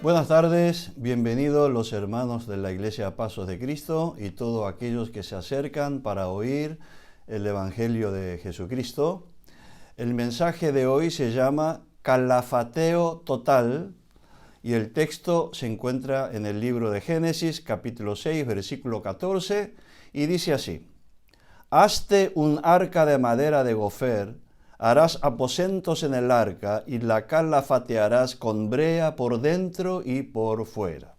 Buenas tardes, bienvenidos los hermanos de la Iglesia Pasos de Cristo y todos aquellos que se acercan para oír el Evangelio de Jesucristo. El mensaje de hoy se llama Calafateo Total y el texto se encuentra en el libro de Génesis, capítulo 6, versículo 14, y dice así: Hazte un arca de madera de gofer, harás aposentos en el arca y la calafatearás con brea por dentro y por fuera.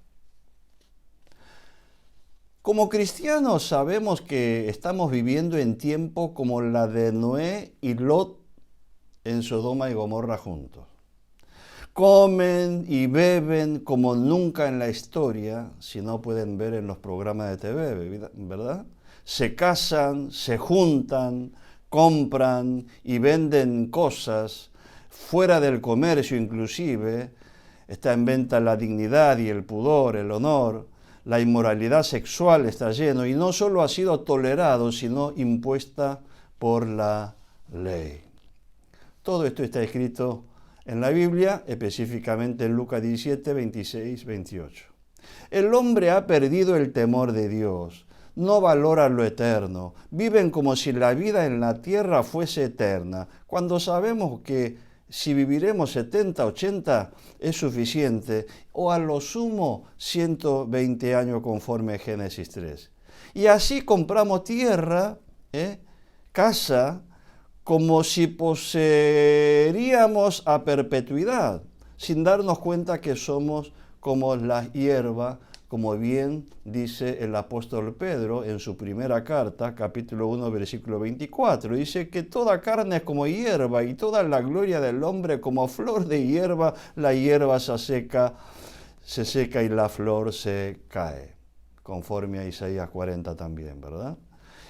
Como cristianos sabemos que estamos viviendo en tiempo como la de Noé y Lot en Sodoma y Gomorra juntos. Comen y beben como nunca en la historia, si no pueden ver en los programas de TV, ¿verdad? Se casan, se juntan, compran y venden cosas fuera del comercio inclusive. Está en venta la dignidad y el pudor, el honor. La inmoralidad sexual está lleno y no solo ha sido tolerado, sino impuesta por la ley. Todo esto está escrito en la Biblia, específicamente en Lucas 17, 26, 28. El hombre ha perdido el temor de Dios. No valoran lo eterno, viven como si la vida en la tierra fuese eterna, cuando sabemos que si viviremos 70, 80 es suficiente, o a lo sumo 120 años conforme a Génesis 3. Y así compramos tierra, casa, como si poseeríamos a perpetuidad, sin darnos cuenta que somos como la hierba, como bien dice el apóstol Pedro en su primera carta, capítulo 1, versículo 24. Dice que toda carne es como hierba y toda la gloria del hombre como flor de hierba. La hierba se seca y la flor se cae, conforme a Isaías 40 también, ¿verdad?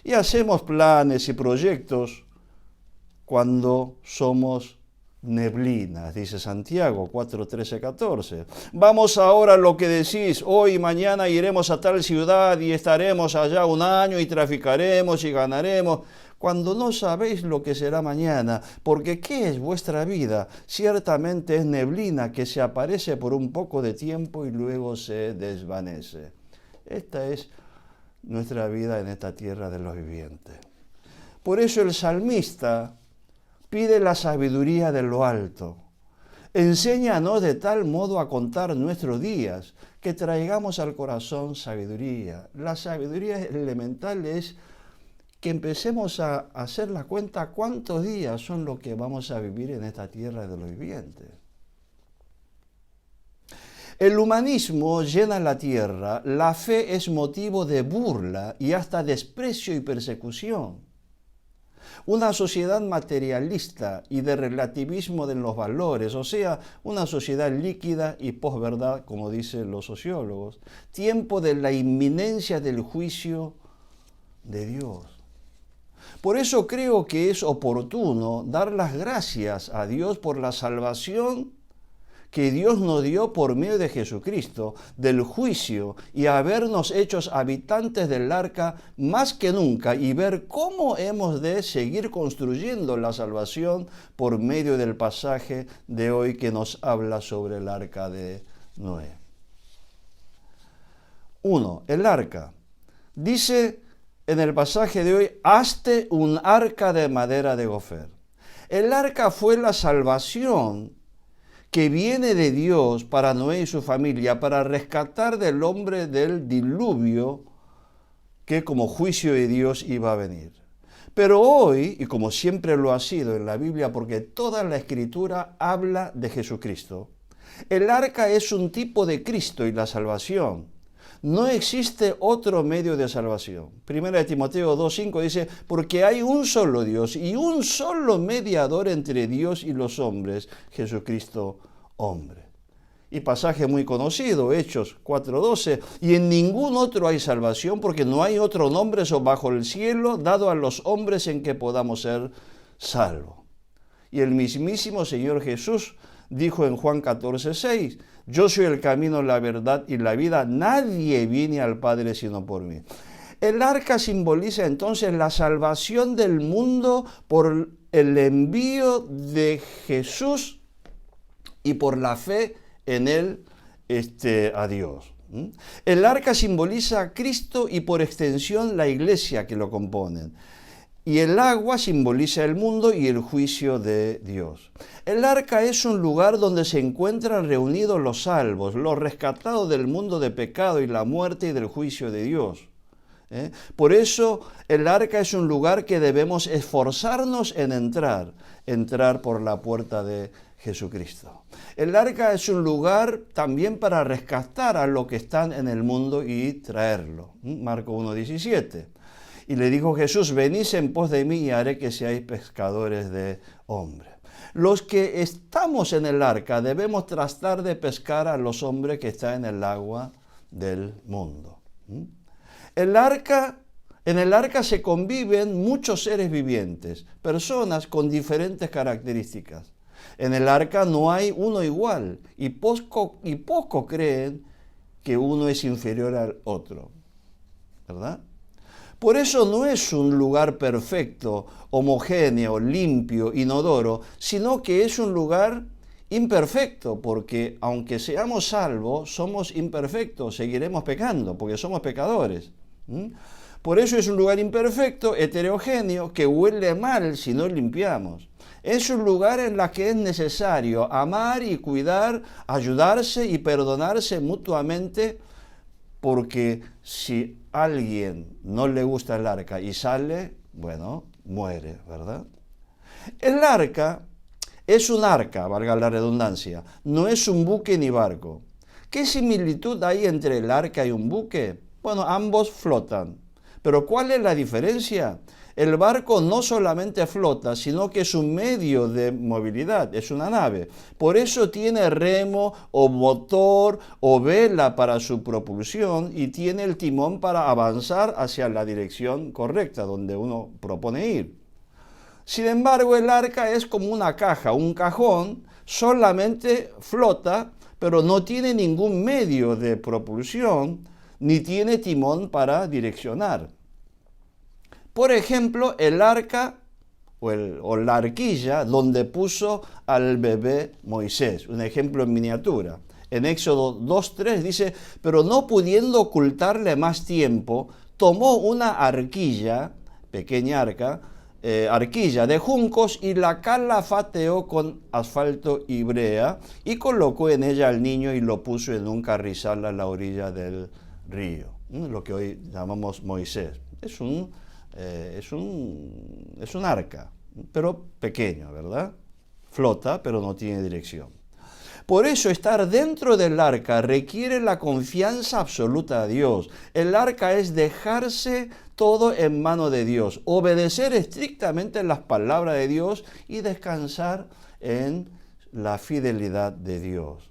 Y hacemos planes y proyectos cuando somos neblinas, dice Santiago 4, 13, 14. Vamos ahora a lo que decís, hoy y mañana iremos a tal ciudad y estaremos allá un año y traficaremos y ganaremos, cuando no sabéis lo que será mañana, porque ¿qué es vuestra vida? Ciertamente es neblina que se aparece por un poco de tiempo y luego se desvanece. Esta es nuestra vida en esta tierra de los vivientes. Por eso el salmista pide la sabiduría de lo alto. Enséñanos de tal modo a contar nuestros días, que traigamos al corazón sabiduría. La sabiduría elemental es que empecemos a hacer la cuenta cuántos días son los que vamos a vivir en esta tierra de los vivientes. El humanismo llena la tierra, la fe es motivo de burla y hasta desprecio y persecución. Una sociedad materialista y de relativismo de los valores, o sea, una sociedad líquida y posverdad, como dicen los sociólogos. Tiempo de la inminencia del juicio de Dios. Por eso creo que es oportuno dar las gracias a Dios por la salvación que Dios nos dio por medio de Jesucristo, del juicio, y habernos hechos habitantes del arca más que nunca, y ver cómo hemos de seguir construyendo la salvación por medio del pasaje de hoy que nos habla sobre el arca de Noé. 1. El arca. Dice en el pasaje de hoy, hazte un arca de madera de gofer. El arca fue la salvación que viene de Dios para Noé y su familia, para rescatar del hombre del diluvio que como juicio de Dios iba a venir. Pero hoy, y como siempre lo ha sido en la Biblia, porque toda la Escritura habla de Jesucristo, el arca es un tipo de Cristo y la salvación. No existe otro medio de salvación. Primera de Timoteo 2:5 dice, porque hay un solo Dios y un solo mediador entre Dios y los hombres, Jesucristo hombre. Y pasaje muy conocido, Hechos 4:12, y en ningún otro hay salvación, porque no hay otro nombre bajo el cielo dado a los hombres en que podamos ser salvos. Y el mismísimo Señor Jesús dijo en Juan 14:6, yo soy el camino, la verdad y la vida, nadie viene al Padre sino por mí. El arca simboliza entonces la salvación del mundo por el envío de Jesús y por la fe en Él a Dios. El arca simboliza a Cristo y por extensión la iglesia que lo componen. Y el agua simboliza el mundo y el juicio de Dios. El arca es un lugar donde se encuentran reunidos los salvos, los rescatados del mundo de pecado y la muerte y del juicio de Dios. Por eso el arca es un lugar que debemos esforzarnos en entrar por la puerta de Jesucristo. El arca es un lugar también para rescatar a los que están en el mundo y traerlo. Marcos 1:17. Y le dijo Jesús, venid en pos de mí y haré que seáis pescadores de hombres. Los que estamos en el arca debemos tratar de pescar a los hombres que están en el agua del mundo. En el arca se conviven muchos seres vivientes, personas con diferentes características. En el arca no hay uno igual y poco creen que uno es inferior al otro, ¿verdad? Por eso no es un lugar perfecto, homogéneo, limpio, inodoro, sino que es un lugar imperfecto, porque aunque seamos salvos, somos imperfectos, seguiremos pecando, porque somos pecadores. Por eso es un lugar imperfecto, heterogéneo, que huele mal si no limpiamos. Es un lugar en el que es necesario amar y cuidar, ayudarse y perdonarse mutuamente, porque si a alguien no le gusta el arca y sale, bueno, muere, ¿verdad? El arca es un arca, valga la redundancia, no es un buque ni barco. ¿Qué similitud hay entre el arca y un buque? Bueno, ambos flotan. Pero ¿cuál es la diferencia? El barco no solamente flota, sino que es un medio de movilidad, es una nave. Por eso tiene remo o motor o vela para su propulsión y tiene el timón para avanzar hacia la dirección correcta, donde uno propone ir. Sin embargo, el arca es como una caja, un cajón, solamente flota, pero no tiene ningún medio de propulsión, ni tiene timón para direccionar. Por ejemplo, el arca o la arquilla donde puso al bebé Moisés, un ejemplo en miniatura. En Éxodo 2:3 dice, pero no pudiendo ocultarle más tiempo, tomó una arquilla, pequeña arquilla de juncos y la calafateó con asfalto y brea y colocó en ella al niño y lo puso en un carrizal a la orilla del río, lo que hoy llamamos Moisés. Es un arca, pero pequeño, ¿verdad? Flota, pero no tiene dirección. Por eso estar dentro del arca requiere la confianza absoluta a Dios. El arca es dejarse todo en mano de Dios, obedecer estrictamente las palabras de Dios y descansar en la fidelidad de Dios.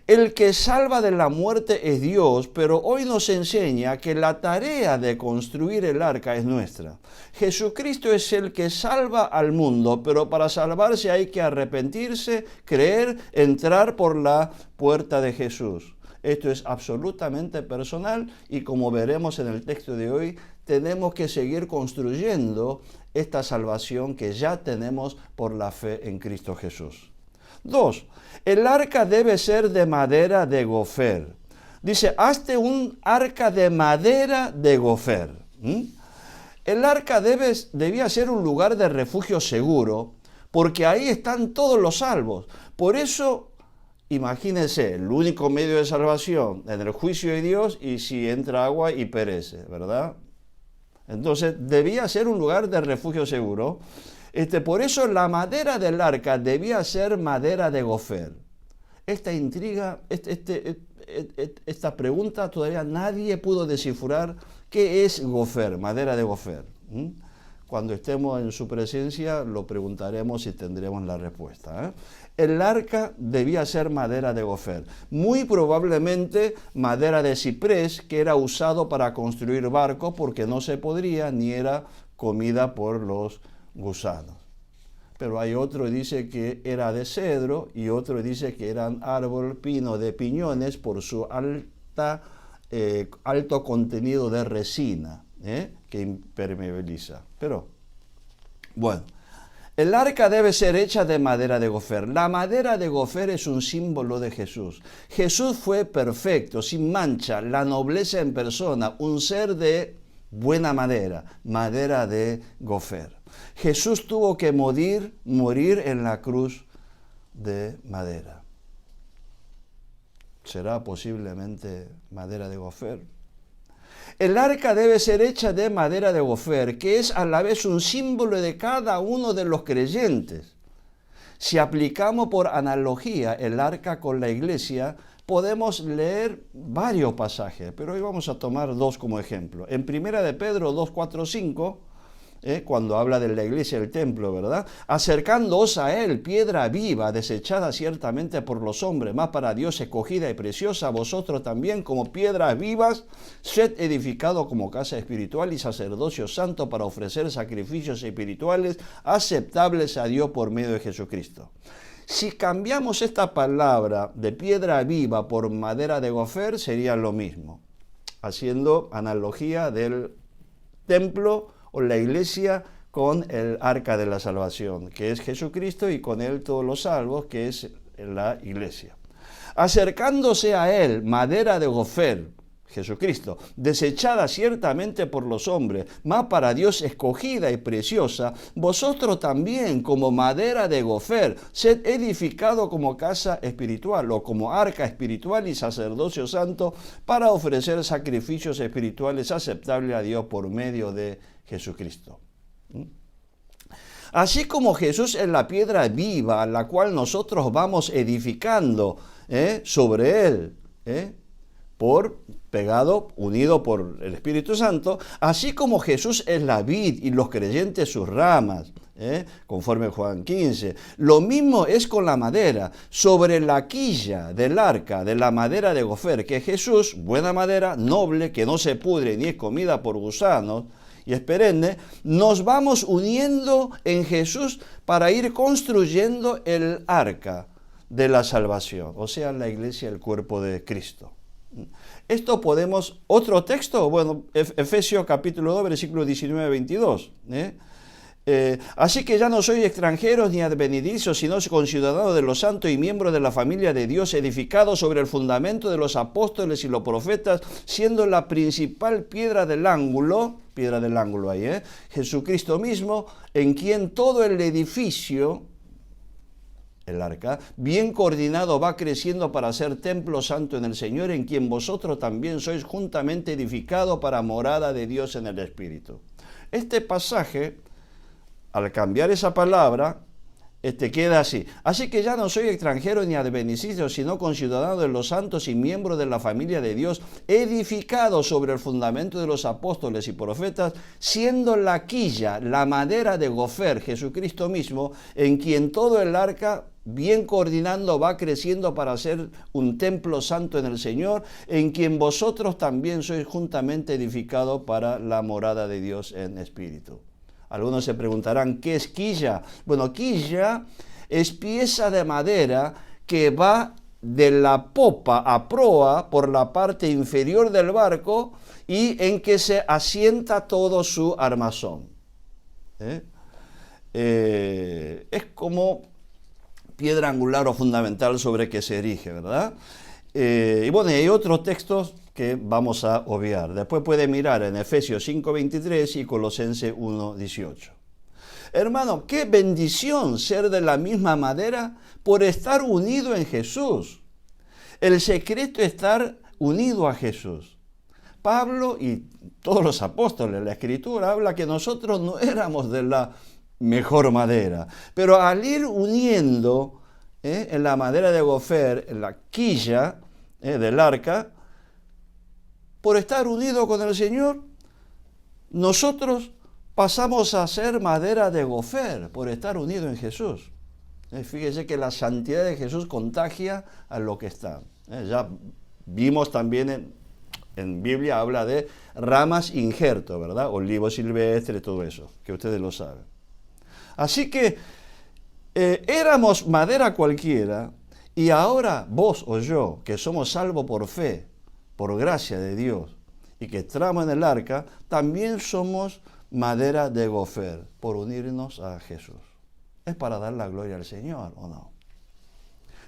El que salva de la muerte es Dios, pero hoy nos enseña que la tarea de construir el arca es nuestra. Jesucristo es el que salva al mundo, pero para salvarse hay que arrepentirse, creer, entrar por la puerta de Jesús. Esto es absolutamente personal y como veremos en el texto de hoy, tenemos que seguir construyendo esta salvación que ya tenemos por la fe en Cristo Jesús. 2. El arca debe ser de madera de gofer. Dice, hazte un arca de madera de gofer. El arca debía ser un lugar de refugio seguro, porque ahí están todos los salvos. Por eso, imagínense, el único medio de salvación en el juicio de Dios y si entra agua y perece, ¿verdad? Entonces, debía ser un lugar de refugio seguro. Por eso la madera del arca debía ser madera de gofer. Esta intriga, esta pregunta todavía nadie pudo descifrar qué es gofer, madera de gofer. Cuando estemos en su presencia lo preguntaremos y tendremos la respuesta. El arca debía ser madera de gofer, muy probablemente madera de ciprés, que era usado para construir barcos porque no se podría ni era comida por los gusanos. Pero hay otro que dice que era de cedro y otro dice que eran árbol pino de piñones por su alto contenido de resina, que impermeabiliza. Pero, bueno, El arca debe ser hecha de madera de gofer. La madera de gofer es un símbolo de Jesús. Jesús fue perfecto, sin mancha, la nobleza en persona, un ser de buena madera, madera de gofer. Jesús tuvo que morir en la cruz de madera. ¿Será posiblemente madera de gofer? El arca debe ser hecha de madera de gofer, que es a la vez un símbolo de cada uno de los creyentes. Si aplicamos por analogía el arca con la iglesia, podemos leer varios pasajes, pero hoy vamos a tomar dos como ejemplo. En 1 de Pedro 2, 4, 5, cuando habla de la iglesia, el templo, ¿verdad? Acercándoos a él, piedra viva, desechada ciertamente por los hombres, mas para Dios escogida y preciosa, vosotros también como piedras vivas, sed edificados como casa espiritual y sacerdocio santo para ofrecer sacrificios espirituales aceptables a Dios por medio de Jesucristo. Si cambiamos esta palabra de piedra viva por madera de gofer, sería lo mismo, haciendo analogía del templo o la iglesia con el arca de la salvación, que es Jesucristo, y con él todos los salvos, que es la iglesia. Acercándose a él, madera de gofer, Jesucristo, desechada ciertamente por los hombres, mas para Dios escogida y preciosa, vosotros también como madera de gofer, sed edificado como casa espiritual o como arca espiritual y sacerdocio santo para ofrecer sacrificios espirituales aceptables a Dios por medio de Jesucristo. Así como Jesús es la piedra viva a la cual nosotros vamos edificando sobre él, unido por el Espíritu Santo, así como Jesús es la vid y los creyentes sus ramas, conforme Juan 15. Lo mismo es con la madera, sobre la quilla del arca de la madera de gofer, que Jesús, buena madera, noble, que no se pudre ni es comida por gusanos, y es perenne, nos vamos uniendo en Jesús para ir construyendo el arca de la salvación, o sea, la iglesia, el cuerpo de Cristo. Esto podemos, otro texto, bueno, Efesios capítulo 2, versículos 19-22, así que ya no sois extranjeros ni advenedizos, sino conciudadanos de los santos y miembros de la familia de Dios, edificados sobre el fundamento de los apóstoles y los profetas, siendo la principal piedra del ángulo ahí, Jesucristo mismo, en quien todo el edificio, el arca, bien coordinado va creciendo para ser templo santo en el Señor, en quien vosotros también sois juntamente edificados para morada de Dios en el Espíritu. Este pasaje, al cambiar esa palabra, queda así. Así que ya no soy extranjero ni advenedizo, sino conciudadano de los santos y miembro de la familia de Dios, edificado sobre el fundamento de los apóstoles y profetas, siendo la quilla, la madera de gofer, Jesucristo mismo, en quien todo el arca, bien coordinando, va creciendo para ser un templo santo en el Señor, en quien vosotros también sois juntamente edificados para la morada de Dios en espíritu. Algunos se preguntarán, ¿qué es quilla? Bueno, quilla es pieza de madera que va de la popa a proa por la parte inferior del barco y en que se asienta todo su armazón. Es como piedra angular o fundamental sobre que se erige, ¿verdad? Y bueno, hay otros textos que vamos a obviar. Después puede mirar en Efesios 5:23 y Colosenses 1:18. Hermano, qué bendición ser de la misma madera por estar unido en Jesús. El secreto es estar unido a Jesús. Pablo y todos los apóstoles, la Escritura habla que nosotros no éramos de la mejor madera, pero al ir uniendo en la madera de gofer, en la quilla del arca, por estar unido con el Señor, nosotros pasamos a ser madera de gofer, por estar unido en Jesús. Fíjese que la santidad de Jesús contagia a lo que está. Ya vimos también en Biblia, habla de ramas injerto, ¿verdad? Olivo silvestre, todo eso, que ustedes lo saben. Así que éramos madera cualquiera, y ahora vos o yo, que somos salvos por fe, por gracia de Dios, y que entramos en el arca, también somos madera de gofer, por unirnos a Jesús. es para dar la gloria al Señor, ¿o no?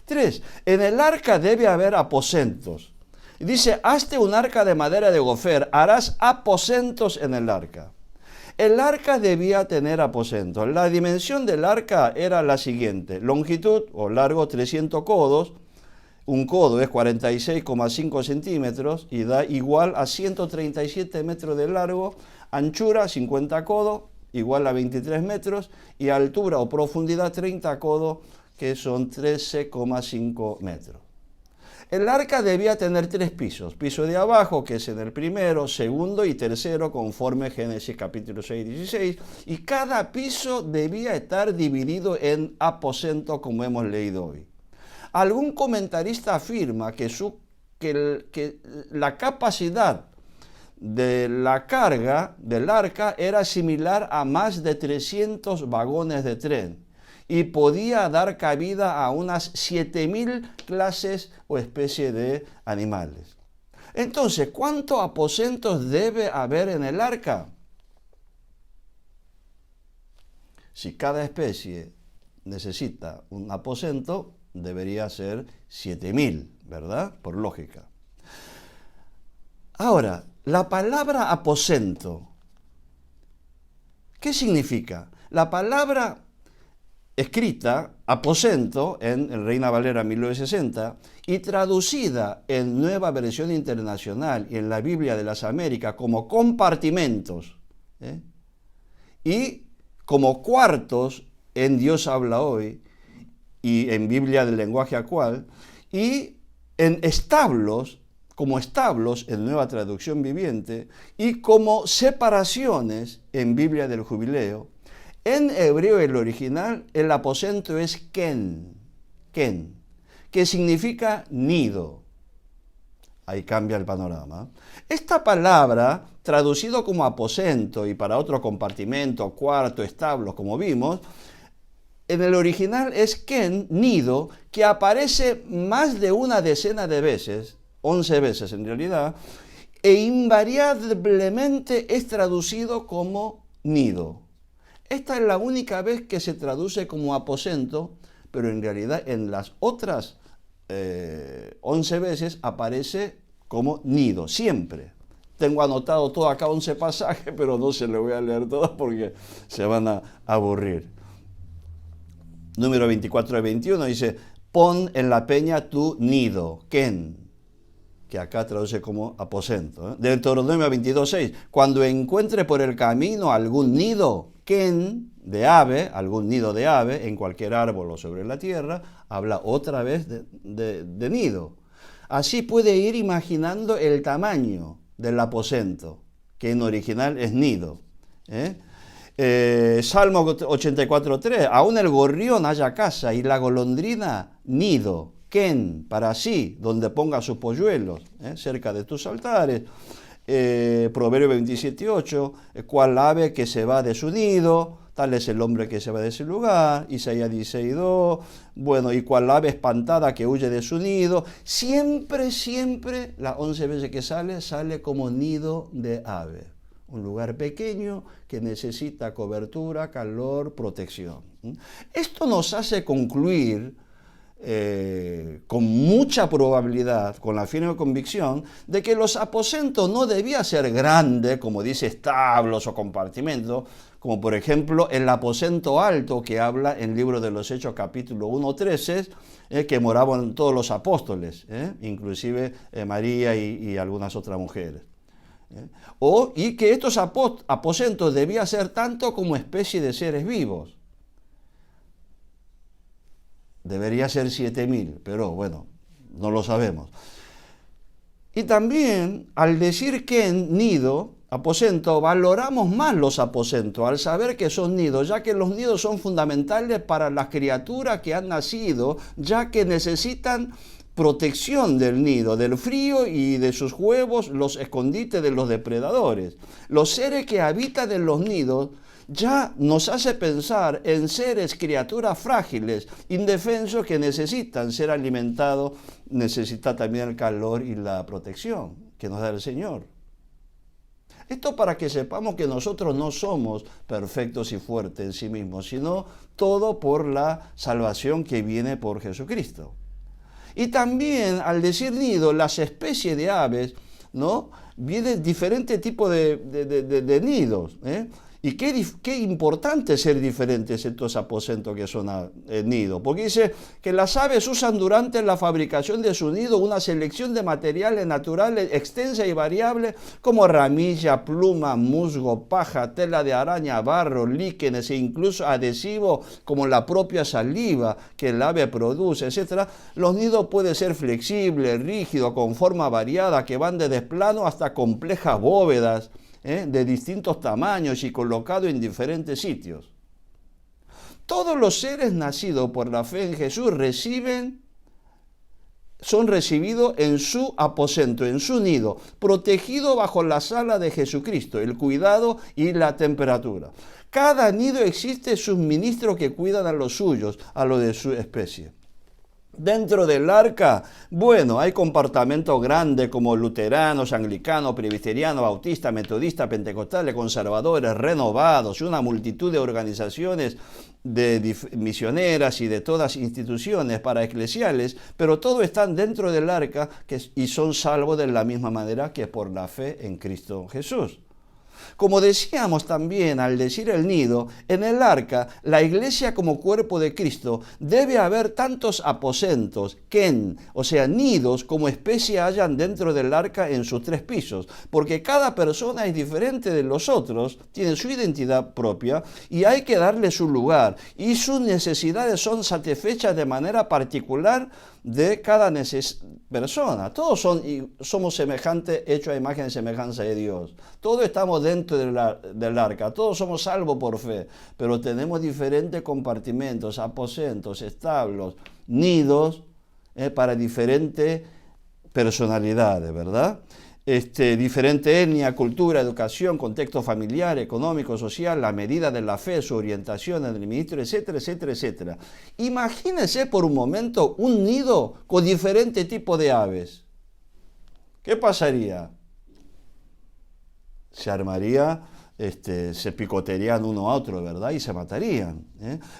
3. En el arca debe haber aposentos. Dice, hazte un arca de madera de gofer, harás aposentos en el arca. El arca debía tener aposentos. La dimensión del arca era la siguiente: longitud o largo 300 codos, un codo es 46,5 centímetros y da igual a 137 metros de largo, anchura 50 codos, igual a 23 metros, y altura o profundidad 30 codos, que son 13,5 metros. El arca debía tener 3 pisos. Piso de abajo, que es en el primero, segundo y tercero, conforme Génesis capítulo 6, 16. Y cada piso debía estar dividido en aposentos, como hemos leído hoy. Algún comentarista afirma que la capacidad de la carga del arca era similar a más de 300 vagones de tren y podía dar cabida a unas 7.000 clases o especies de animales. Entonces, ¿cuántos aposentos debe haber en el arca? Si cada especie necesita un aposento, debería ser 7.000, ¿verdad? Por lógica. Ahora, la palabra aposento, ¿qué significa? La palabra escrita, aposento, en el Reina Valera 1960, y traducida en Nueva Versión Internacional y en la Biblia de las Américas como compartimentos, y como cuartos en Dios habla hoy, y en Biblia del lenguaje actual, y en establos, como establos en Nueva Traducción Viviente, y como separaciones en Biblia del Jubileo. En hebreo, el original, el aposento es ken, que significa nido. Ahí cambia el panorama. Esta palabra, traducido como aposento y para otro compartimento, cuarto, establos, como vimos, en el original es ken, nido, que aparece más de una decena de veces, 11 veces en realidad, e invariablemente es traducido como nido. Esta es la única vez que se traduce como aposento, pero en realidad en las otras 11 veces aparece como nido, siempre. Tengo anotado todo acá 11 pasajes, pero no se los voy a leer todos porque se van a aburrir. Número 24 al 21 dice, pon en la peña tu nido, ken, que acá traduce como aposento. Deuteronomio 22:6, cuando encuentre por el camino algún nido, ken, de ave, algún nido de ave, en cualquier árbol o sobre la tierra, habla otra vez de nido. Así puede ir imaginando el tamaño del aposento, que en original es nido. Salmo 84:3, aún el gorrión haya casa y la golondrina nido, ken, para sí, donde ponga sus polluelos, cerca de tus altares. Proverbio 27:8, cual ave que se va de su nido, tal es el hombre que se va de ese lugar. Isaías 16:2, bueno, y cual ave espantada que huye de su nido. Siempre, las 11 veces que sale como nido de ave. Un lugar pequeño que necesita cobertura, calor, protección. Esto nos hace concluir con mucha probabilidad, con la firme convicción, de que los aposentos no debían ser grandes, como dice establos o compartimentos, como por ejemplo el aposento alto que habla en el libro de los Hechos capítulo 1:13, que moraban todos los apóstoles, inclusive María y algunas otras mujeres. Y que estos aposentos debían ser tanto como especie de seres vivos. Debería ser 7.000, pero bueno, no lo sabemos. Y también, al decir que en nido, aposento, valoramos más los aposentos, al saber que son nidos, ya que los nidos son fundamentales para las criaturas que han nacido, ya que necesitan protección del nido, del frío y de sus huevos, los escondites de los depredadores. Los seres que habitan en los nidos ya nos hace pensar en seres, criaturas frágiles, indefensos, que necesitan ser alimentados, necesitan también el calor y la protección que nos da el Señor. Esto para que sepamos que nosotros no somos perfectos y fuertes en sí mismos, sino todo por la salvación que viene por Jesucristo. Y también, al decir nido, las especies de aves, ¿no? Vienen diferentes tipos de nidos, ¿eh? Y qué importante ser diferentes estos aposentos que son nidos, porque dice que las aves usan durante la fabricación de su nido una selección de materiales naturales extensa y variable, como ramilla, pluma, musgo, paja, tela de araña, barro, líquenes e incluso adhesivo como la propia saliva que el ave produce, etc. Los nidos pueden ser flexibles, rígidos, con forma variada, que van desde plano hasta complejas bóvedas, de distintos tamaños y colocados en diferentes sitios. Todos los seres nacidos por la fe en Jesús son recibidos en su aposento, en su nido, protegido bajo las alas de Jesucristo, el cuidado y la temperatura. Cada nido existe sus ministros que cuidan a los suyos, a los de su especie. Dentro del arca, bueno, hay compartimentos grandes como luteranos, anglicanos, presbiterianos, bautistas, metodistas, pentecostales, conservadores, renovados y una multitud de organizaciones misioneras y de todas instituciones paraeclesiales, pero todos están dentro del arca y son salvos de la misma manera que por la fe en Cristo Jesús. Como decíamos también al decir el nido, en el arca, la iglesia como cuerpo de Cristo, debe haber tantos aposentos, o sea, nidos, como especie hayan dentro del arca en sus 3 pisos, porque cada persona es diferente de los otros, tiene su identidad propia y hay que darle su lugar, y sus necesidades son satisfechas de manera particular de cada persona. Todos somos semejantes, hechos a imagen y semejanza de Dios. Todos estamos dentro del arca, todos somos salvos por fe, pero tenemos diferentes compartimentos, aposentos, establos, nidos, para diferentes personalidades, ¿verdad? Diferente etnia, cultura, educación, contexto familiar, económico, social, la medida de la fe, su orientación en el ministerio, etcétera, etcétera, etcétera. Imagínense por un momento un nido con diferentes tipos de aves. ¿Qué pasaría? Se armaría, se picotearían uno a otro, ¿verdad? Y se matarían.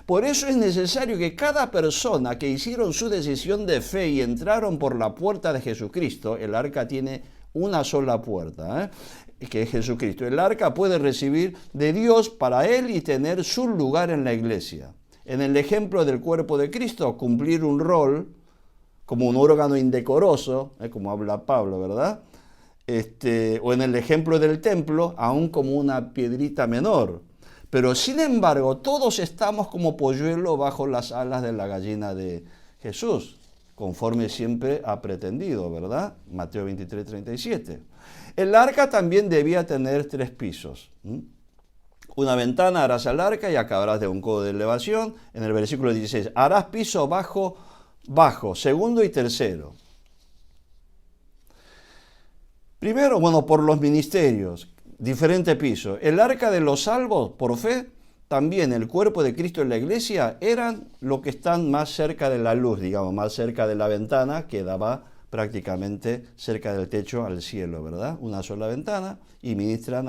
Por eso es necesario que cada persona que hicieron su decisión de fe y entraron por la puerta de Jesucristo, el arca tiene una sola puerta, que es Jesucristo. El arca puede recibir de Dios para él y tener su lugar en la iglesia. En el ejemplo del cuerpo de Cristo, cumplir un rol como un órgano indecoroso, como habla Pablo, ¿verdad? O en el ejemplo del templo, aún como una piedrita menor. Pero sin embargo, todos estamos como polluelos bajo las alas de la gallina de Jesús, conforme siempre ha pretendido, ¿verdad? Mateo 23, 37. El arca también debía tener 3 pisos. Una ventana harás al arca y acabarás de un codo de elevación. En el versículo 16, harás piso bajo, segundo y tercero. Primero, por los ministerios, diferente piso. El arca de los salvos por fe, también el cuerpo de Cristo en la iglesia, eran los que están más cerca de la luz, digamos, más cerca de la ventana que daba prácticamente cerca del techo al cielo, ¿verdad? Una sola ventana y ministran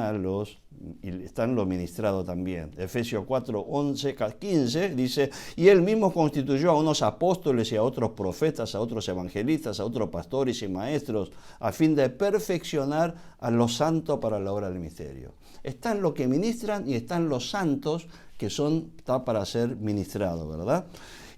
y están los ministrados también. Efesios 4, 11, 15 dice, y él mismo constituyó a unos apóstoles y a otros profetas, a otros evangelistas, a otros pastores y maestros, a fin de perfeccionar a los santos para la obra del misterio. Están los que ministran y están los santos que está para ser ministrados, ¿verdad?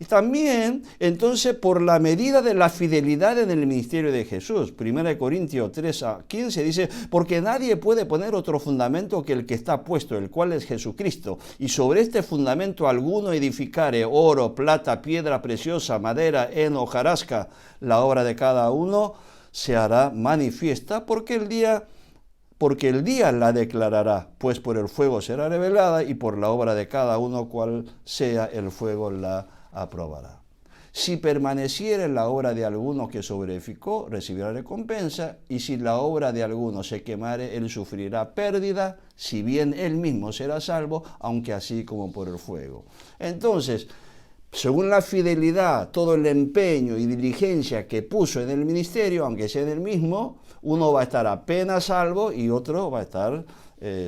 Y también, entonces, por la medida de la fidelidad en el ministerio de Jesús. 1 Corintios 3 a 15 dice, porque nadie puede poner otro fundamento que el que está puesto, el cual es Jesucristo. Y sobre este fundamento alguno edificare oro, plata, piedra preciosa, madera, heno, hojarasca, la obra de cada uno se hará manifiesta, porque el día la declarará, pues por el fuego será revelada y por la obra de cada uno cual sea el fuego la aprobará. Si permaneciere en la obra de alguno que sobreedificó, recibirá recompensa, y si la obra de alguno se quemare, él sufrirá pérdida, si bien él mismo será salvo, aunque así como por el fuego. Entonces, según la fidelidad, todo el empeño y diligencia que puso en el ministerio, aunque sea en el mismo, uno va a estar apenas salvo y otro va a estar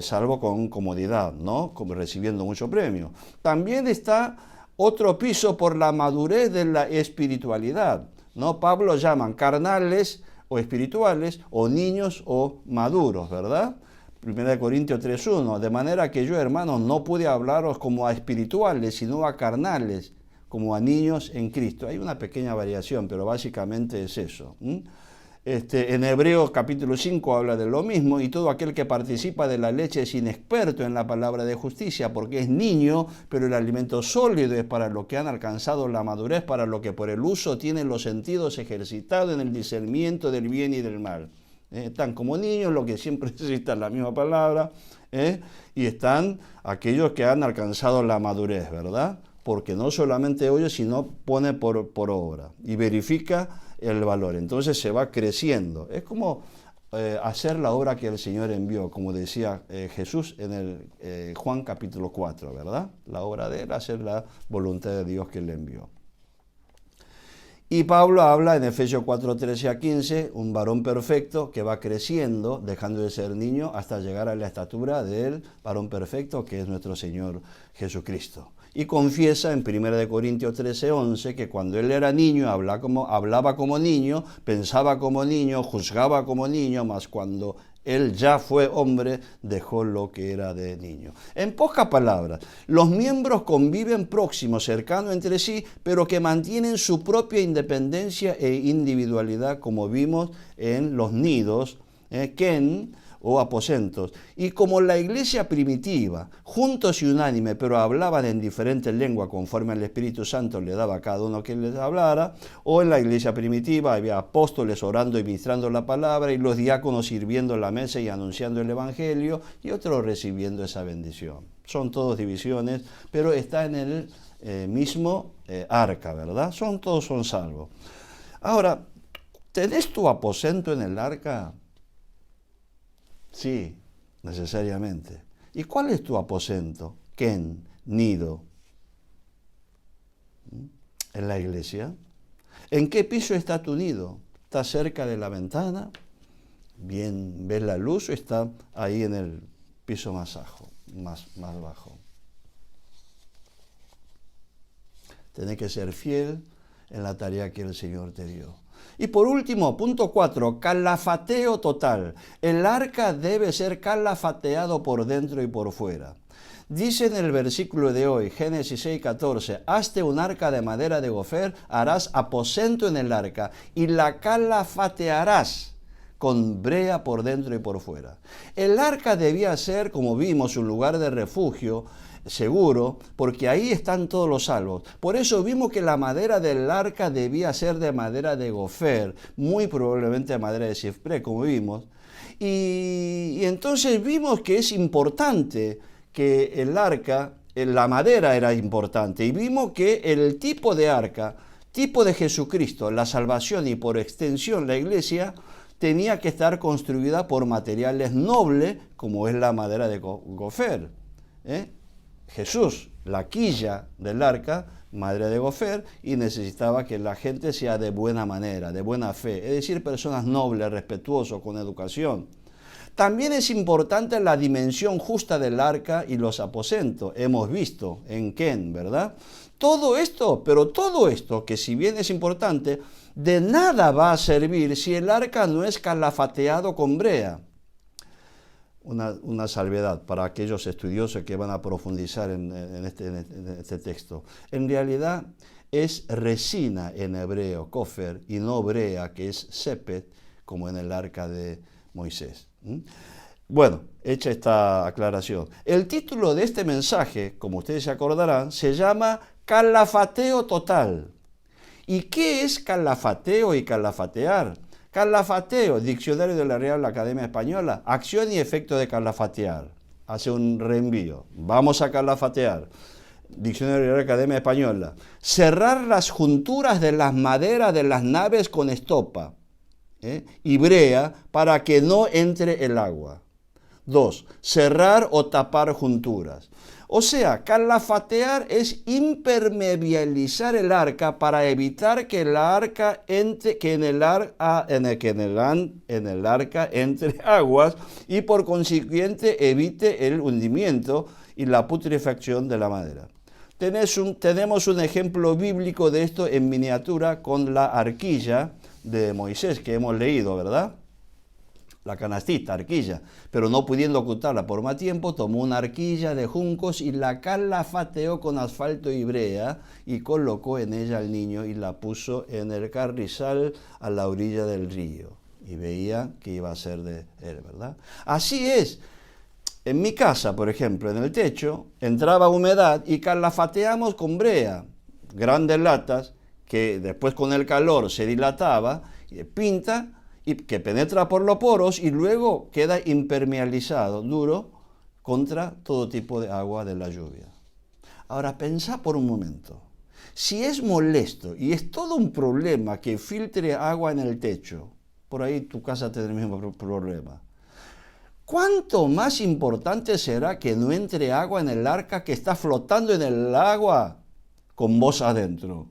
salvo con comodidad, ¿no? Como recibiendo mucho premio. También está otro piso por la madurez de la espiritualidad, ¿no? Pablo llaman carnales o espirituales, o niños o maduros, ¿verdad? 1 Corintios 3:1, de manera que yo, hermanos, no pude hablaros como a espirituales, sino a carnales, como a niños en Cristo. Hay una pequeña variación, pero básicamente es eso. En Hebreos capítulo 5 habla de lo mismo, y todo aquel que participa de la leche es inexperto en la palabra de justicia, porque es niño, pero el alimento sólido es para los que han alcanzado la madurez, para los que por el uso tienen los sentidos ejercitados en el discernimiento del bien y del mal. Están como niños, los que siempre necesitan la misma palabra, y están aquellos que han alcanzado la madurez, ¿verdad? Porque no solamente oye, sino pone por obra y verifica el valor. Entonces se va creciendo. Es como hacer la obra que el Señor envió, como decía Jesús en el Juan capítulo 4, ¿verdad? La obra de Él, hacer la voluntad de Dios que le envió. Y Pablo habla en Efesios 4, 13 a 15, un varón perfecto que va creciendo, dejando de ser niño, hasta llegar a la estatura del varón perfecto, que es nuestro Señor Jesucristo. Y confiesa en 1 Corintios 13, 11, que cuando él era niño, hablaba como niño, pensaba como niño, juzgaba como niño, mas cuando él ya fue hombre, dejó lo que era de niño. En pocas palabras, los miembros conviven próximos, cercanos entre sí, pero que mantienen su propia independencia e individualidad, como vimos en los nidos, ken o aposentos. Y como la iglesia primitiva, juntos y unánime, pero hablaban en diferentes lenguas conforme el Espíritu Santo le daba a cada uno que les hablara, o en la iglesia primitiva había apóstoles orando y ministrando la palabra, y los diáconos sirviendo en la mesa y anunciando el evangelio, y otros recibiendo esa bendición. Son todos divisiones, pero está en el mismo arca, ¿verdad? Todos son salvos. Ahora, ¿tenés tu aposento en el arca? Sí, necesariamente. ¿Y cuál es tu aposento? ¿Ken? ¿Nido? ¿En la iglesia? ¿En qué piso está tu nido? ¿Está cerca de la ventana? ¿Bien ves la luz o está ahí en el piso más bajo? Tenés que ser fiel en la tarea que el Señor te dio. Y por último, punto 4, calafateo total. El arca debe ser calafateado por dentro y por fuera. Dice en el versículo de hoy, Génesis 6:14, hazte un arca de madera de gofer, harás aposento en el arca y la calafatearás con brea por dentro y por fuera. El arca debía ser, como vimos, un lugar de refugio seguro, porque ahí están todos los salvos. Por eso vimos que la madera del arca debía ser de madera de gofer, muy probablemente de madera de ciprés, como vimos. Y entonces vimos que es importante que el arca, la madera era importante, y vimos que el tipo de arca, tipo de Jesucristo, la salvación y por extensión la iglesia, tenía que estar construida por materiales nobles, como es la madera de gofer. Jesús, la quilla del arca, madre de gofer, y necesitaba que la gente sea de buena manera, de buena fe, es decir, personas nobles, respetuosos, con educación. También es importante la dimensión justa del arca y los aposentos, hemos visto en Ken, ¿verdad? Todo esto, que si bien es importante, de nada va a servir si el arca no es calafateado con brea. Una salvedad para aquellos estudiosos que van a profundizar en este texto. En realidad es resina en hebreo, kofer, y no brea, que es sepet, como en el arca de Moisés. Bueno, hecha esta aclaración. El título de este mensaje, como ustedes se acordarán, se llama Calafateo Total. ¿Y qué es calafateo y calafatear? Calafateo, diccionario de la Real Academia Española, acción y efecto de calafatear. Hace un reenvío. Vamos a calafatear. Diccionario de la Real Academia Española. Cerrar las junturas de las maderas de las naves con estopa y brea para que no entre el agua. 2. Cerrar o tapar junturas. O sea, calafatear es impermeabilizar el arca para evitar que el arca entre, en el arca entre aguas y por consiguiente evite el hundimiento y la putrefacción de la madera. Tenemos un ejemplo bíblico de esto en miniatura con la arquilla de Moisés que hemos leído, ¿verdad? La canastita, arquilla, pero no pudiendo ocultarla por más tiempo, tomó una arquilla de juncos y la calafateó con asfalto y brea y colocó en ella al niño y la puso en el carrizal a la orilla del río. Y veía que iba a ser de él, ¿verdad? Así es. En mi casa, por ejemplo, en el techo, entraba humedad y calafateamos con brea, grandes latas, que después con el calor se dilataba, pinta, y que penetra por los poros y luego queda impermeabilizado, duro, contra todo tipo de agua de la lluvia. Ahora, pensá por un momento. Si es molesto y es todo un problema que filtre agua en el techo, por ahí tu casa tendrá el mismo problema. ¿Cuánto más importante será que no entre agua en el arca que está flotando en el agua con vos adentro?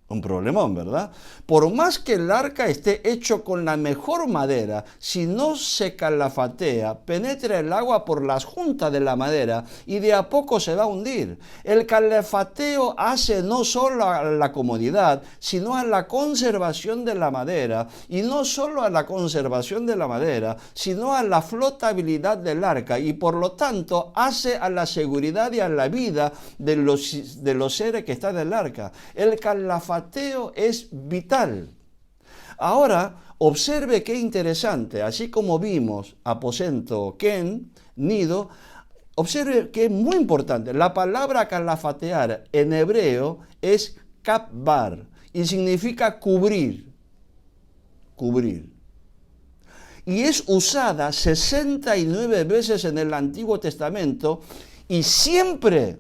Un problemón, ¿verdad? Por más que el arca esté hecho con la mejor madera, si no se calafatea, penetra el agua por las juntas de la madera y de a poco se va a hundir. El calafateo hace no solo a la comodidad, sino a la conservación de la madera, y no solo a la conservación de la madera, sino a la flotabilidad del arca, y por lo tanto hace a la seguridad y a la vida de los seres que están en el arca. El calafateo es vital. Ahora, observe qué interesante, así como vimos aposento, ken, nido, observe que es muy importante. La palabra calafatear en hebreo es kapbar y significa cubrir, cubrir. Y es usada 69 veces en el Antiguo Testamento y siempre,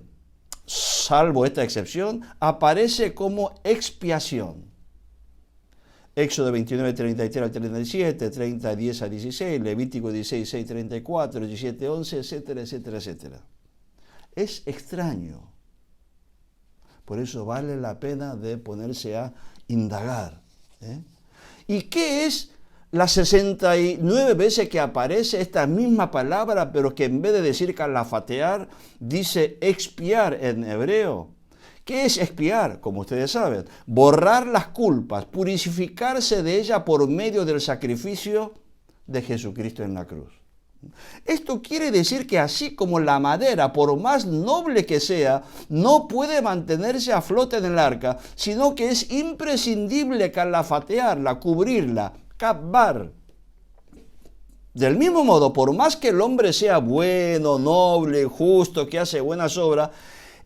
salvo esta excepción, aparece como expiación. Éxodo 29, 33 al 37, 30, 10 a 16, Levítico 16, 6, 34, 17, 11, etcétera, etcétera, etcétera. Es extraño. Por eso vale la pena de ponerse a indagar. ¿Y qué es las 69 veces que aparece esta misma palabra, pero que en vez de decir calafatear, dice expiar en hebreo? ¿Qué es expiar? Como ustedes saben, borrar las culpas, purificarse de ellas por medio del sacrificio de Jesucristo en la cruz. Esto quiere decir que así como la madera, por más noble que sea, no puede mantenerse a flote en el arca, sino que es imprescindible calafatearla, cubrirla, kapbar. Del mismo modo, por más que el hombre sea bueno, noble, justo, que hace buenas obras,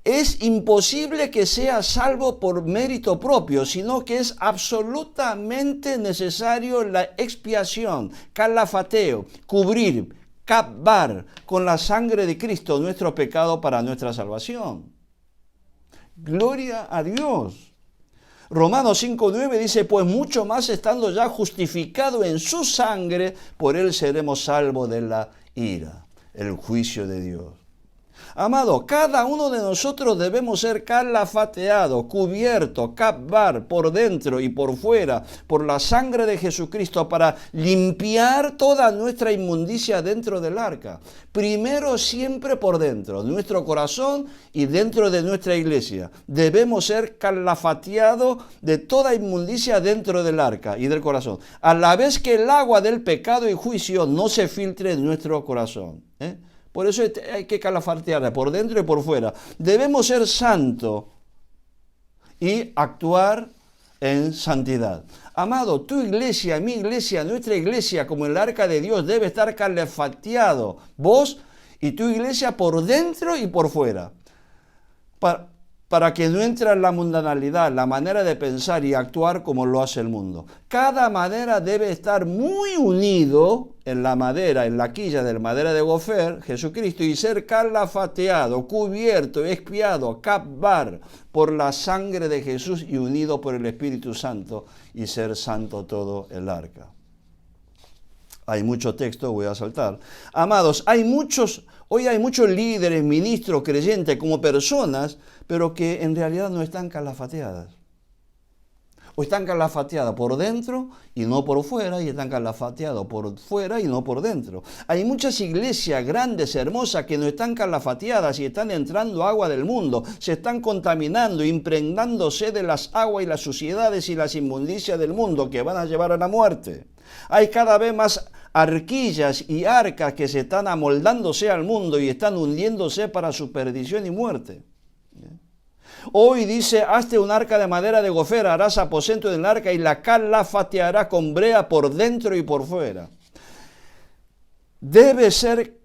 es imposible que sea salvo por mérito propio, sino que es absolutamente necesario la expiación, calafateo, cubrir, kapbar con la sangre de Cristo nuestro pecado para nuestra salvación. Gloria a Dios. Romanos 5:9 dice, pues mucho más estando ya justificado en su sangre, por él seremos salvos de la ira, el juicio de Dios. Amado, cada uno de nosotros debemos ser calafateado, cubierto, kapbar por dentro y por fuera, por la sangre de Jesucristo, para limpiar toda nuestra inmundicia dentro del arca. Primero siempre por dentro, nuestro corazón y dentro de nuestra iglesia. Debemos ser calafateados de toda inmundicia dentro del arca y del corazón, a la vez que el agua del pecado y juicio no se filtre en nuestro corazón. Por eso hay que calafatearla por dentro y por fuera. Debemos ser santos y actuar en santidad. Amado, tu iglesia, mi iglesia, nuestra iglesia, como el arca de Dios, debe estar calafateado. Vos y tu iglesia por dentro y por fuera. Para que no entre en la mundanalidad, la manera de pensar y actuar como lo hace el mundo. Cada madera debe estar muy unido en la madera, en la quilla de la madera de gofer, Jesucristo, y ser calafateado, cubierto, expiado, kapbar por la sangre de Jesús y unido por el Espíritu Santo, y ser santo todo el arca. Hay mucho texto, voy a saltar. Amados, hay muchos Hoy hay muchos líderes, ministros, creyentes como personas, pero que en realidad no están calafateadas. O están calafateadas por dentro y no por fuera, y están calafateadas por fuera y no por dentro. Hay muchas iglesias grandes, hermosas, que no están calafateadas y están entrando agua del mundo. Se están contaminando, impregnándose de las aguas y las suciedades y las inmundicias del mundo que van a llevar a la muerte. Hay cada vez más arquillas y arcas que se están amoldándose al mundo y están hundiéndose para su perdición y muerte. Hoy dice, hazte un arca de madera de gofera, harás aposento en el arca y la calafateará con brea por dentro y por fuera. Debe ser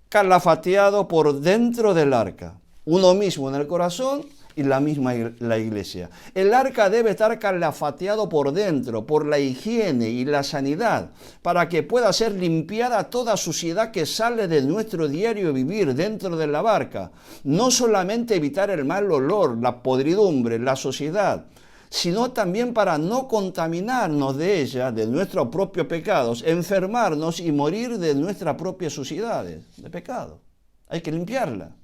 calafateado por dentro del arca, uno mismo en el corazón y la misma la iglesia. El arca debe estar calafateado por dentro, por la higiene y la sanidad, para que pueda ser limpiada toda suciedad que sale de nuestro diario vivir dentro de la barca. No solamente evitar el mal olor, la podridumbre, la suciedad, sino también para no contaminarnos de ella, de nuestros propios pecados, enfermarnos y morir de nuestras propias suciedades de pecado. Hay que limpiarla.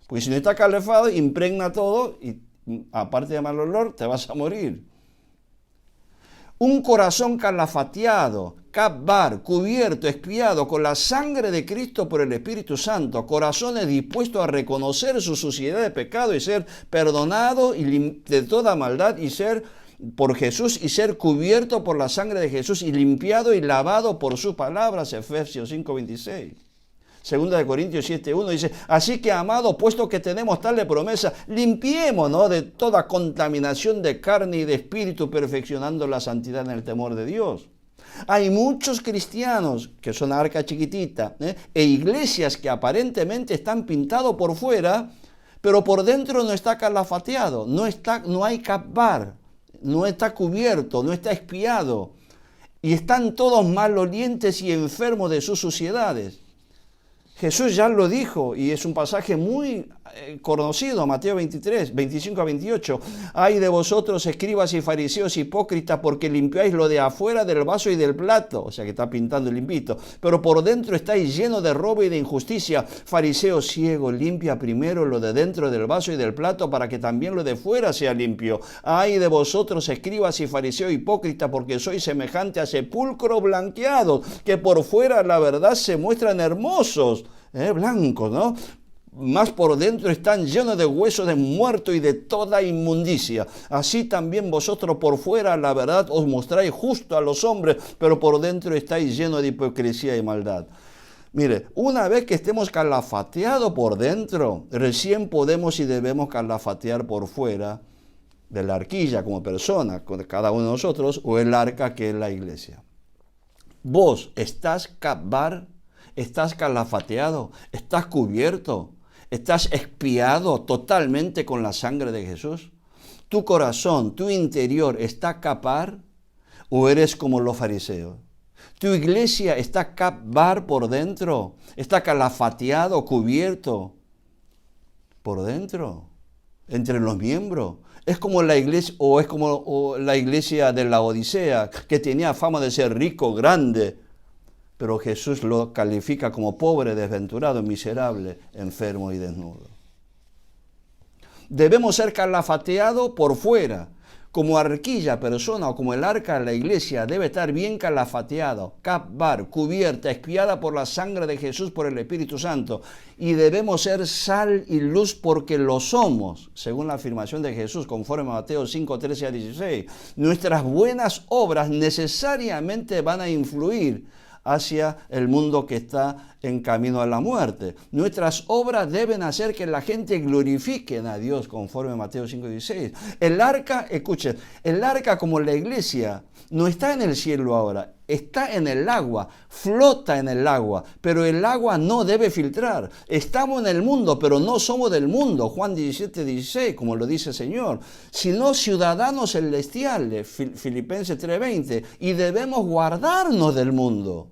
Porque si no está calefado, impregna todo y aparte de mal olor, te vas a morir. Un corazón calafateado, kabbar, cubierto, expiado con la sangre de Cristo por el Espíritu Santo. Corazones dispuestos a reconocer su suciedad de pecado y ser perdonado de toda maldad y ser por Jesús y ser cubierto por la sangre de Jesús y limpiado y lavado por sus palabras. Efesios 5:26. Segunda de Corintios 7:1 dice, así que, amados, puesto que tenemos tal promesa, limpiémonos de toda contaminación de carne y de espíritu, perfeccionando la santidad en el temor de Dios. Hay muchos cristianos que son arca chiquitita, e iglesias que aparentemente están pintados por fuera, pero por dentro no está calafateado, no hay kabbar, no está cubierto, no está expiado, y están todos malolientes y enfermos de sus suciedades. Jesús ya lo dijo, y es un pasaje muy conocido, Mateo 23, 25 a 28. Ay de vosotros, escribas y fariseos hipócritas, porque limpiáis lo de afuera del vaso y del plato, o sea que está pintando limpito, pero por dentro estáis llenos de robo y de injusticia. Fariseo ciego, limpia primero lo de dentro del vaso y del plato, para que también lo de fuera sea limpio. Ay de vosotros, escribas y fariseos hipócritas, porque sois semejante a sepulcro blanqueado, que por fuera la verdad se muestran hermosos, blancos, ¿no? Más por dentro están llenos de huesos de muerto y de toda inmundicia. Así también vosotros por fuera la verdad os mostráis justo a los hombres, pero por dentro estáis llenos de hipocresía y maldad. Mire, una vez que estemos calafateados por dentro, recién podemos y debemos calafatear por fuera de la arquilla como persona, con cada uno de nosotros, o el arca que es la iglesia. Vos estás kabbar, estás calafateado, estás cubierto, estás expiado totalmente con la sangre de Jesús. ¿Tu corazón, tu interior está kabbar o eres como los fariseos? ¿Tu iglesia está kabbar por dentro? ¿Está calafateado, cubierto por dentro? Entre los miembros. Es como la iglesia, o es como la iglesia de la Odisea, que tenía fama de ser rico, grande, pero Jesús lo califica como pobre, desventurado, miserable, enfermo y desnudo. Debemos ser calafateados por fuera, como arquilla, persona, o como el arca de la iglesia, debe estar bien calafateado, kabbar, cubierta, expiada por la sangre de Jesús, por el Espíritu Santo. Y debemos ser sal y luz porque lo somos, según la afirmación de Jesús, conforme a Mateo 5, 13 a 16. Nuestras buenas obras necesariamente van a influir hacia el mundo que está en camino a la muerte. Nuestras obras deben hacer que la gente glorifique a Dios, conforme a Mateo 5:16. El arca, escuchen, el arca como la iglesia no está en el cielo ahora, está en el agua, flota en el agua, pero el agua no debe filtrar. Estamos en el mundo, pero no somos del mundo, Juan 17:16, como lo dice el Señor, sino ciudadanos celestiales, Filipenses 3:20, y debemos guardarnos del mundo.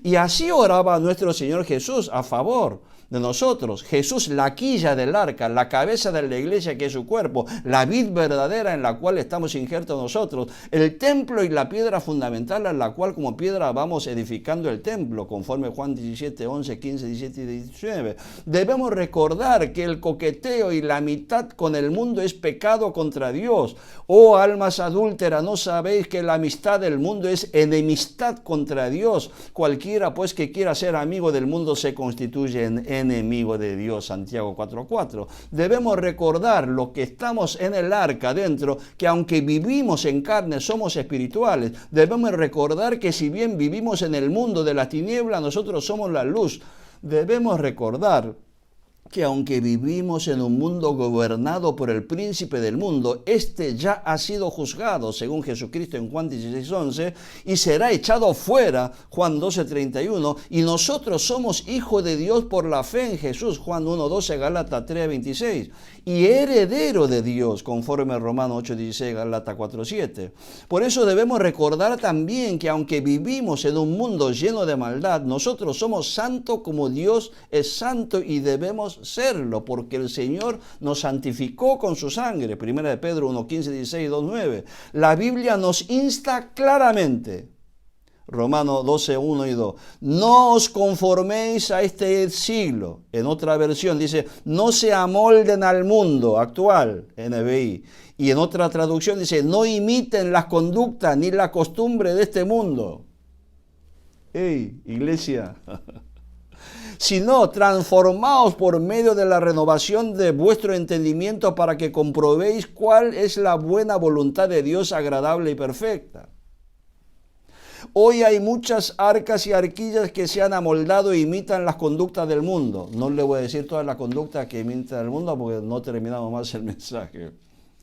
Y así oraba nuestro Señor Jesús a favor de nosotros. Jesús, la quilla del arca, la cabeza de la iglesia que es su cuerpo, la vid verdadera en la cual estamos injertos nosotros, el templo y la piedra fundamental en la cual como piedra vamos edificando el templo, conforme Juan 17, 11, 15, 17 y 19. Debemos recordar que el coqueteo y la amistad con el mundo es pecado contra Dios. Oh almas adúlteras, ¿no sabéis que la amistad del mundo es enemistad contra Dios? Cualquiera pues que quiera ser amigo del mundo se constituye en enemigo de Dios, Santiago 4:4. Debemos recordar lo que estamos en el arca dentro, que aunque vivimos en carne somos espirituales. Debemos recordar que si bien vivimos en el mundo de la tiniebla, nosotros somos la luz. Debemos recordar que aunque vivimos en un mundo gobernado por el príncipe del mundo, este ya ha sido juzgado, según Jesucristo en Juan 16:11, y será echado fuera, Juan 12:31, y nosotros somos hijos de Dios por la fe en Jesús, Juan 1:12, Gálatas 3:26, y heredero de Dios, conforme Romanos 8:16, Gálatas 4:7. Por eso debemos recordar también que aunque vivimos en un mundo lleno de maldad, nosotros somos santos como Dios es santo y debemos serlo, porque el Señor nos santificó con su sangre. Primera de Pedro 1:15, 16, 2:9. La Biblia nos insta claramente, Romanos 12:1 y 2, no os conforméis a este siglo. En otra versión dice, no se amolden al mundo actual, NBI. Y en otra traducción dice, no imiten las conductas ni la costumbre de este mundo. ¡Ey, iglesia! Sino transformaos por medio de la renovación de vuestro entendimiento para que comprobéis cuál es la buena voluntad de Dios agradable y perfecta. Hoy hay muchas arcas y arquillas que se han amoldado e imitan las conductas del mundo. No le voy a decir todas las conductas que imitan el mundo porque no terminamos más el mensaje.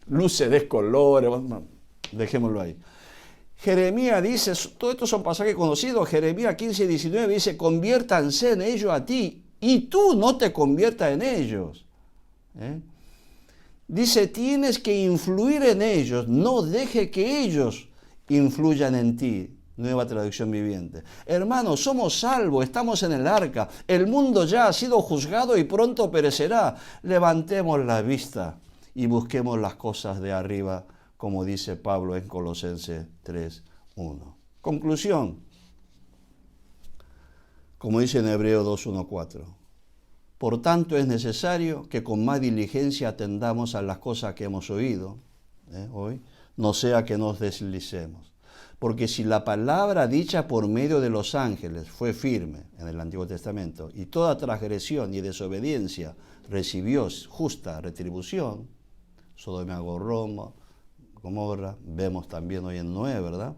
Luces de colores, dejémoslo ahí. Jeremías dice, todos estos son pasajes conocidos, Jeremías 15:19 dice, conviértanse en ellos a ti y tú no te conviertas en ellos. Dice, tienes que influir en ellos, no deje que ellos influyan en ti. Nueva traducción viviente. Hermanos, somos salvos, estamos en el arca, el mundo ya ha sido juzgado y pronto perecerá. Levantemos la vista y busquemos las cosas de arriba, como dice Pablo en Colosenses 3:1. Conclusión, como dice en Hebreo 2:1-4. Por tanto es necesario que con más diligencia atendamos a las cosas que hemos oído hoy, no sea que nos deslicemos. Porque si la palabra dicha por medio de los ángeles fue firme en el Antiguo Testamento y toda transgresión y desobediencia recibió justa retribución, Sodoma y Gomorra, vemos también hoy en Noé, ¿verdad?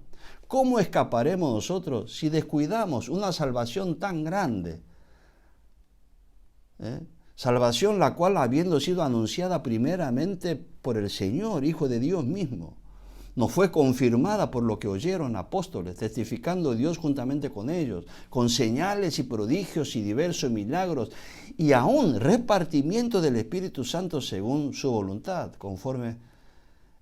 ¿Cómo escaparemos nosotros si descuidamos una salvación tan grande? Salvación la cual habiendo sido anunciada primeramente por el Señor, Hijo de Dios mismo, nos fue confirmada por lo que oyeron apóstoles, testificando Dios juntamente con ellos, con señales y prodigios y diversos milagros, y aún repartimiento del Espíritu Santo según su voluntad, conforme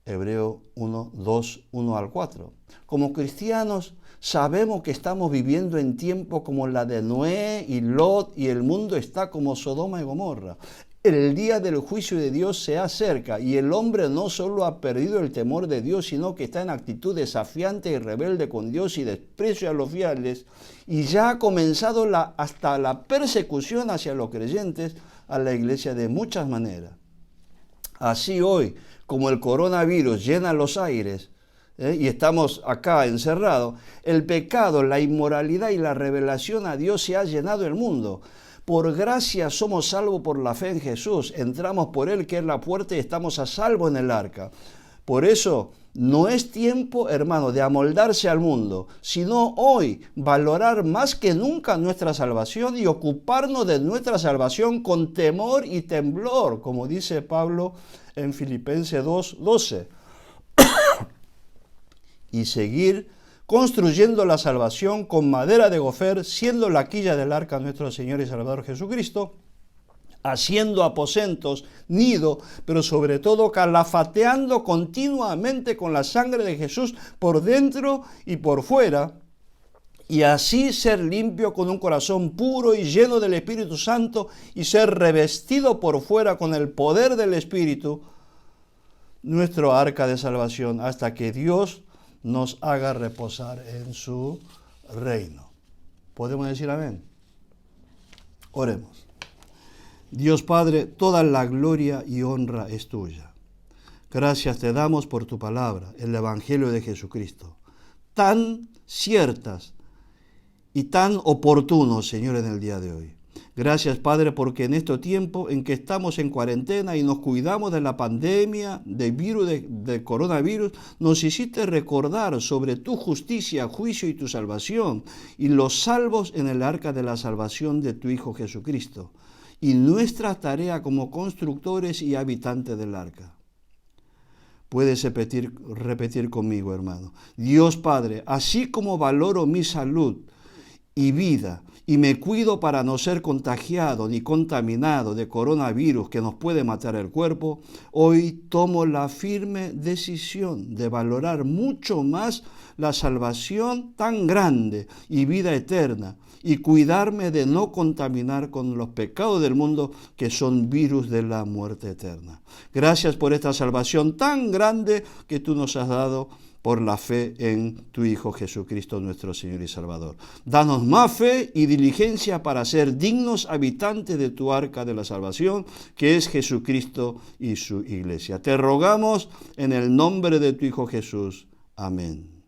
Hebreo 1:2-1-4. Como cristianos sabemos que estamos viviendo en tiempos como la de Noé y Lot, y el mundo está como Sodoma y Gomorra. El día del juicio de Dios se acerca y el hombre no solo ha perdido el temor de Dios, sino que está en actitud desafiante y rebelde con Dios y desprecio a los fieles, y ya ha comenzado hasta la persecución hacia los creyentes, a la iglesia de muchas maneras. Así hoy, como el coronavirus llena los aires, y estamos acá encerrados, el pecado, la inmoralidad y la revelación a Dios se ha llenado el mundo. Por gracia somos salvos por la fe en Jesús, entramos por Él que es la puerta y estamos a salvo en el arca. Por eso no es tiempo, hermano, de amoldarse al mundo, sino hoy valorar más que nunca nuestra salvación y ocuparnos de nuestra salvación con temor y temblor, como dice Pablo en Filipenses 2:12. Y seguir construyendo la salvación con madera de gofer, siendo la quilla del arca nuestro Señor y Salvador Jesucristo, haciendo aposentos, nido, pero sobre todo calafateando continuamente con la sangre de Jesús por dentro y por fuera, y así ser limpio con un corazón puro y lleno del Espíritu Santo y ser revestido por fuera con el poder del Espíritu, nuestro arca de salvación, hasta que Dios nos haga reposar en su reino. ¿Podemos decir amén? Oremos. Dios Padre, toda la gloria y honra es tuya. Gracias te damos por tu palabra, el Evangelio de Jesucristo, tan ciertas y tan oportunos, Señor, en el día de hoy. Gracias, Padre, porque en este tiempo en que estamos en cuarentena y nos cuidamos de la pandemia, del coronavirus, nos hiciste recordar sobre tu justicia, juicio y tu salvación, y los salvos en el arca de la salvación de tu Hijo Jesucristo, y nuestra tarea como constructores y habitantes del arca. Puedes repetir conmigo, hermano. Dios Padre, así como valoro mi salud y vida, y me cuido para no ser contagiado ni contaminado de coronavirus que nos puede matar el cuerpo, hoy tomo la firme decisión de valorar mucho más la salvación tan grande y vida eterna, y cuidarme de no contaminar con los pecados del mundo que son virus de la muerte eterna. Gracias por esta salvación tan grande que tú nos has dado por la fe en tu Hijo Jesucristo, nuestro Señor y Salvador. Danos más fe y diligencia para ser dignos habitantes de tu arca de la salvación, que es Jesucristo y su iglesia. Te rogamos en el nombre de tu Hijo Jesús. Amén.